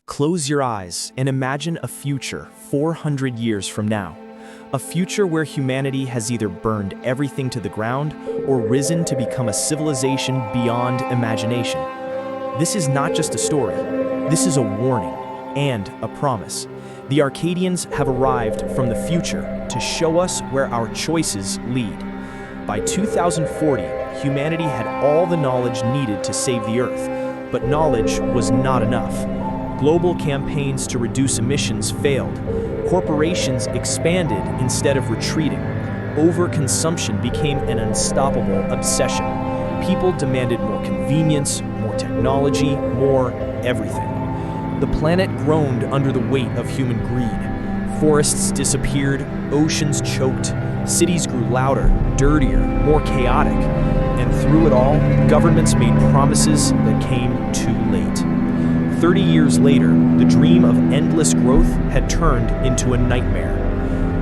Close your eyes and imagine a future 400 years from now. A future where humanity has either burned everything to the ground or risen to become a civilization beyond imagination. This is not just a story. This is a warning and a promise. The Arcadians have arrived from the future to show us where our choices lead. By 2040, humanity had all the knowledge needed to save the Earth, but knowledge was not enough. Global campaigns to reduce emissions failed. Corporations expanded instead of retreating. Overconsumption became an unstoppable obsession. People demanded more convenience, more technology, more everything. The planet groaned under the weight of human greed. Forests disappeared, oceans choked, cities grew louder, dirtier, more chaotic. And through it all, governments made promises that came too late. 30 years later, the dream of endless growth had turned into a nightmare.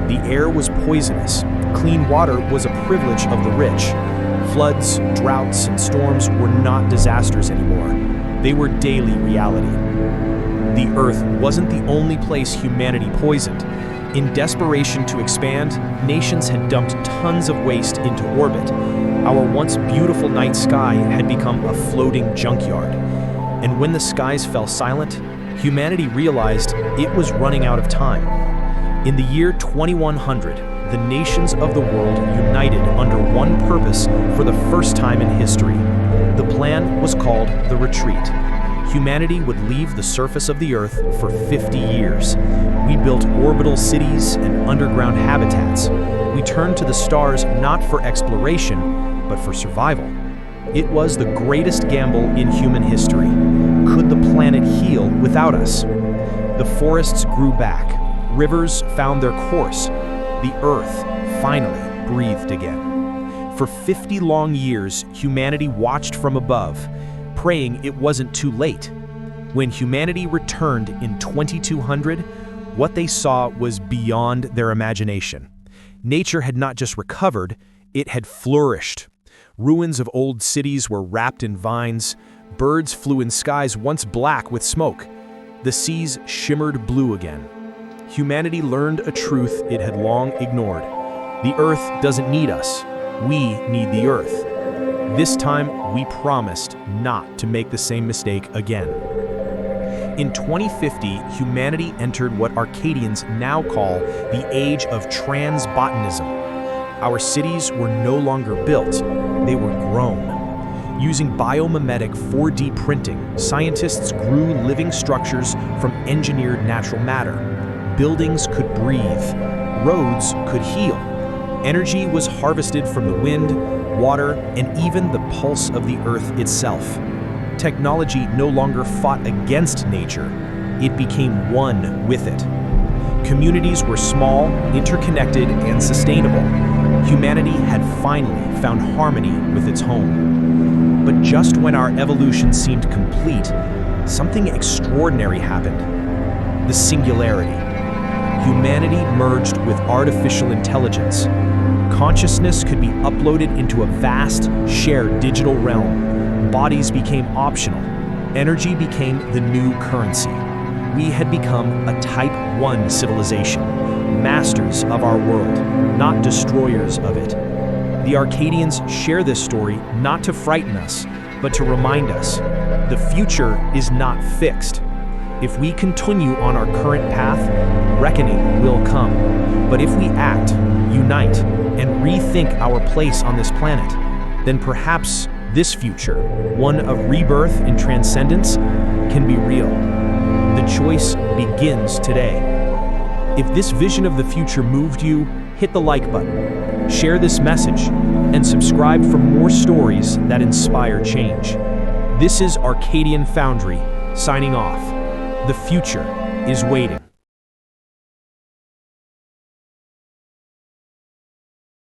The air was poisonous. Clean water was a privilege of the rich. Floods, droughts, and storms were not disasters anymore. They were daily reality. The Earth wasn't the only place humanity poisoned. In desperation to expand, nations had dumped tons of waste into orbit. Our once beautiful night sky had become a floating junkyard. And when the skies fell silent, humanity realized it was running out of time. In the year 2100, the nations of the world united under one purpose for the first time in history. The plan was called the Retreat. Humanity would leave the surface of the Earth for 50 years. We built orbital cities and underground habitats. We turned to the stars not for exploration, but for survival. It was the greatest gamble in human history. Could the planet heal without us? The forests grew back. Rivers found their course. The Earth finally breathed again. For 50 long years, humanity watched from above, praying it wasn't too late. When humanity returned in 2200, what they saw was beyond their imagination. Nature had not just recovered, it had flourished. Ruins of old cities were wrapped in vines. Birds flew in skies once black with smoke. The seas shimmered blue again. Humanity learned a truth it had long ignored. The Earth doesn't need us. We need the Earth. This time, we promised not to make the same mistake again. In 2050, humanity entered what Arcadians now call the age of transbotanism. Our cities were no longer built, they were grown. Using biomimetic 4D printing, scientists grew living structures from engineered natural matter. Buildings could breathe, roads could heal. Energy was harvested from the wind, water, and even the pulse of the Earth itself. Technology no longer fought against nature, it became one with it. Communities were small, interconnected, and sustainable. Humanity had finally found harmony with its home. But just when our evolution seemed complete, something extraordinary happened. The singularity. Humanity merged with artificial intelligence. Consciousness could be uploaded into a vast, shared digital realm. Bodies became optional. Energy became the new currency. We had become a Type 1 civilization, masters of our world, not destroyers of it. The Arcadians share this story not to frighten us, but to remind us, the future is not fixed. If we continue on our current path, reckoning will come. But if we act, unite, and rethink our place on this planet, then perhaps this future, one of rebirth and transcendence, can be real. The choice begins today. If this vision of the future moved you, hit the like button, share this message, and subscribe for more stories that inspire change. This is Arcadian Foundry, signing off. The future is waiting.